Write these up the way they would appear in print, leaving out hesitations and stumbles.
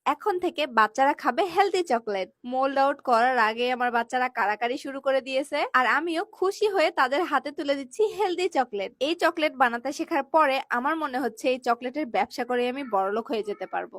এখন থেকে বাচ্চারা খাবে হেলদি চকলেট। মোল্ড আউট করার আগে আমার বাচ্চারা কাড়াকাড়ি শুরু করে দিয়েছে, আর আমিও খুশি হয়ে তাদের হাতে তুলে দিচ্ছি হেলদি চকলেট। এই চকলেট বানাতে শেখার পরে আমার মনে হচ্ছে এই চকলেটের ব্যবসা করে আমি বড়লোক হয়ে যেতে পারবো।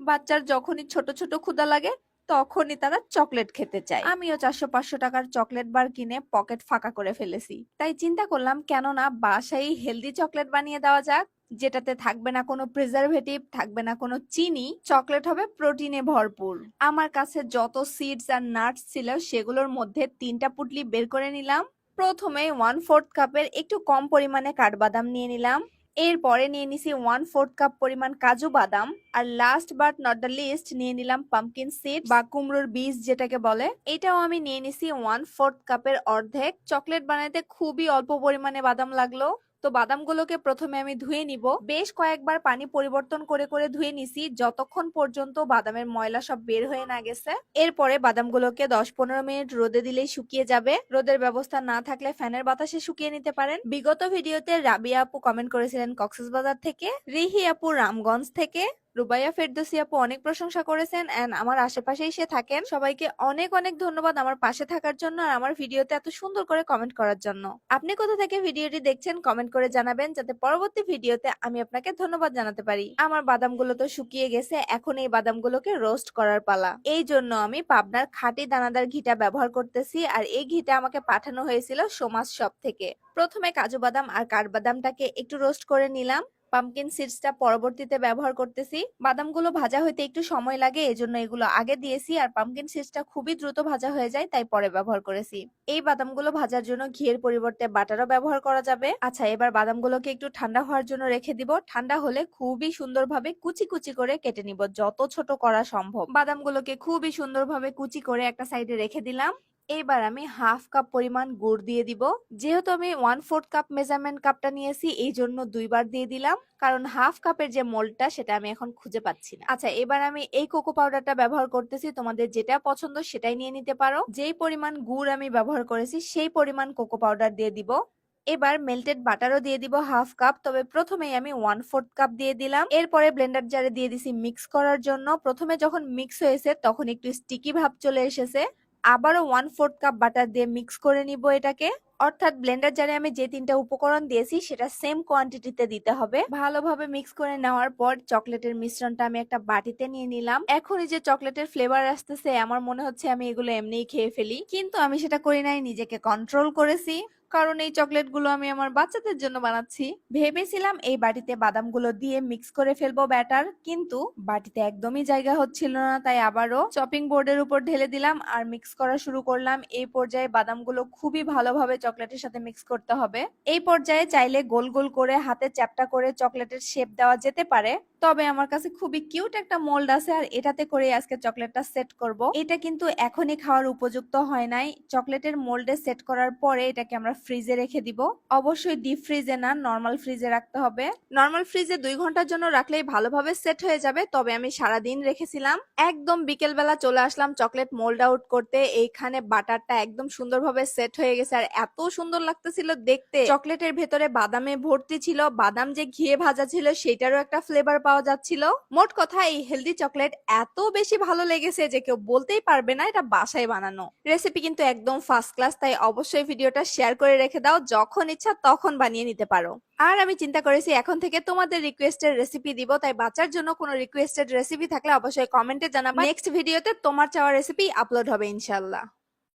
বাচ্চার যখনই ছোট ছোট ক্ষুধা লাগে তখনই তারা চকলেট খেতে চায়। আমিও 400-500 টাকার চকলেট বার কিনে পকেট ফাঁকা করে ফেলেছি। তাই চিন্তা করলাম কেন না বাসায় হেলদি চকলেট বানিয়ে দেওয়া যাক, যেটাতে থাকবে না কোনো প্রিজারভেটিভ, থাকবে না কোনো চিনি, চকলেট হবে প্রোটিনে ভরপুর। আমার কাছে যত সিডস আর নাটস ছিল সেগুলোর মধ্যে 3টা পুটলি বের করে নিলাম। প্রথমে 1/4 কাপের একটু কম পরিমাণে কাঠবাদাম নিয়ে নিলাম। এরপরে নিয়ে নিছি 1/4 কাপ পরিমাণ কাজু বাদাম। আর last but not the least নিয়ে নিলাম পাম্পকিন সিড বা কুমড়োর বীজ যেটাকে বলে। এটাও আমি নিয়ে নিছি 1/4 কাপের অর্ধেক। চকলেট বানাতে খুবই অল্প পরিমাণে বাদাম লাগলো। তো বাদামগুলোকে প্রথমে আমি ধুয়ে নিব। বেশ কয়েকবার পানি পরিবর্তন করে করে ধুয়ে নিছি যতক্ষণ পর্যন্ত বাদামের ময়লা সব বের হয়ে না গেছে। এরপরে বাদামগুলোকে 10-15 মিনিট রোদে দিলেই শুকিয়ে যাবে। রোদের ব্যবস্থা না থাকলে ফ্যানের বাতাসে শুকিয়ে নিতে পারেন। বিগত ভিডিওতে রাবিয়া আপু কমেন্ট করেছিলেন কক্সবাজার থেকে, রিহি আপু রামগঞ্জ থেকে, রুবাইয়া ফেরদৌসী আপু অনেক প্রশংসা করেছেন এন্ড আমার আশেপাশেই সে থাকেন। সবাইকে অনেক অনেক ধন্যবাদ আমার পাশে থাকার জন্য আর আমার ভিডিওতে এত সুন্দর করে কমেন্ট করার জন্য। আপনি কোথা থেকে ভিডিওটি দেখছেন কমেন্ট করে জানাবেন, যাতে পরবর্তী ভিডিওতে আমি আপনাকে ধন্যবাদ জানাতে পারি। আমার বাদামগুলো তো শুকিয়ে গেছে, এখন এই বাদামগুলোকে রোস্ট করার পালা। এই জন্য আমি পাবনার খাঁটি দানাদার ঘিটা ব্যবহার করতেছি, আর এই ঘিটা আমাকে পাঠানো হয়েছিল সমাজ শপ থেকে। প্রথমে কাজু বাদাম আর কাঠবাদামটাকে একটু রোস্ট করে নিলাম। পাম্পকিন সিডসটা পরবর্তীতে ব্যবহার করতেছি। বাদামগুলো ভাজা হইতে একটু সময় লাগে, এজন্য এগুলো আগে দিয়েছি, আর পাম্পকিন সিডসটা খুবই দ্রুত ভাজা হয়ে যায় তাই পরে ব্যবহার করেছি। এই বাদামগুলো ভাজার জন্য ঘিয়ের পরিবর্তে বাটারও ব্যবহার করা যাবে। আচ্ছা, এবার বাদামগুলোকে একটু ঠান্ডা হওয়ার জন্য রেখে দিব। ঠান্ডা হলে খুবই সুন্দরভাবে কুচি কুচি করে কেটে নিব, যত ছোট করা সম্ভব। বাদামগুলোকে খুবই সুন্দরভাবে কুচি করে একটা সাইডে রেখে দিলাম। এবার আমি 1/2 কাপ পরিমাণ গুড় দিয়ে দিব। যেহেতু আমি 1/4 কাপ মেজারমেন্ট কাপটা নিয়েছি এই জন্য 2বার দিয়ে দিলাম, কারণ 1/2 কাপের যে মোল্ডটা সেটা আমি এখন খুঁজে পাচ্ছি না। আচ্ছা, এবার আমি এই কোকো পাউডারটা ব্যবহার করতেছি। তোমাদের যেটা পছন্দ সেটাই নিয়ে নিতে পারো। যেই পরিমাণ গুড় আমি ব্যবহার করেছি সেই পরিমাণ কোকো পাউডার দিয়ে দিব। এবার মেল্টেড বাটারও দিয়ে দিব 1/2 কাপ, তবে প্রথমেই আমি 1/4 কাপ দিয়ে দিলাম। এরপরে ব্লেন্ডার জারে দিয়ে দিছি মিক্স করার জন্য। প্রথমে যখন মিক্স হয়েছে তখন একটু স্টিকি ভাব চলে এসেছে। আবারও 1/4 কাপ বাটার দিয়ে মিক্স করে নিব এটাকে। অর্থাৎ ব্লেন্ডার জারে আমি যে 3টা উপকরণ দিয়েছি সেটা সেম কোয়ান্টিটিতে দিতে হবে। ভালোভাবে মিক্স করে নেওয়ার পর চকলেটের মিশ্রণটা আমি একটা বাটিতে নিয়ে নিলাম। এখন এই যে চকলেটের ফ্লেভার আসতেছে, আমার মনে হচ্ছে আমি এগুলো এমনিই খেয়ে ফেলি, কিন্তু আমি সেটা করি নাই, নিজেকে কন্ট্রোল করেছি, কারণ এই চকলেটগুলো আমি আমার বাচ্চাদের জন্য বানাচ্ছি। ভেবেছিলাম এই বাটিতে বাদামগুলো দিয়ে মিক্স করে ফেলবো ব্যাটার, কিন্তু বাটিতে একদমই জায়গা হচ্ছিল না, তাই আবারও চপিং বোর্ডের উপর ঢেলে দিলাম আর মিক্স করা শুরু করলাম। এই পর্যায়ে বাদামগুলো খুবই ভালোভাবে চকলেটের সাথে মিক্স করতে হবে। এই পর্যায়ে চাইলে গোল গোল করে হাতে চ্যাপটা করে চকলেটের শেপ দেওয়া যেতে পারে, তবে আমার কাছে খুবই কিউট একটা মোল্ড আছে আর এটাতে করে আজকে চকলেটটা সেট করব। এটা কিন্তু এখনই খাওয়ার উপযুক্ত হয় নাই। চকলেটের মোল্ডে সেট করার পরে এটাকে আমরা ফ্রিজে রেখে দিব। অবশ্যই ডিপ ফ্রিজে না, নর্মাল ফ্রিজে রাখতে হবে। নর্মাল ফ্রিজে 2 ঘন্টার জন্য রাখলেই ভালোভাবে সেট হয়ে যাবে, তবে আমি সারাদিন রেখেছিলাম। একদম বিকেল বেলা চলে আসলাম চকলেট মোল্ড আউট করতে। এইখানে বাটারটা একদম সুন্দরভাবে সেট হয়ে গেছে আর এত সুন্দর লাগতেছিল দেখতে। চকলেটের ভেতরে বাদামে ভর্তি ছিল, বাদাম যে ঘিয়ে ভাজা ছিল সেটারও একটা ফ্লেভার পাওয়া যাচ্ছিল। মোট কথা এই হেলদি চকলেট এত বেশি ভালো লেগেছে যে কেউ বলতেই পারবে না এটা বাসায় বানানো। রেসিপি কিন্তু একদম ফার্স্ট ক্লাস, তাই অবশ্যই ভিডিওটা শেয়ার করে রেখে দাও, যখন ইচ্ছা তখন বানিয়ে নিতে পারো। আর আমি চিন্তা করেছি এখন থেকে তোমাদের রিকোয়েস্টের রেসিপি দিব, তাই বাচ্চার জন্য কোনো রিকোয়েস্টেড রেসিপি থাকলে অবশ্যই কমেন্টে জানাবা। নেক্সট ভিডিওতে তোমার চাওয়া রেসিপি আপলোড হবে ইনশাআল্লাহ।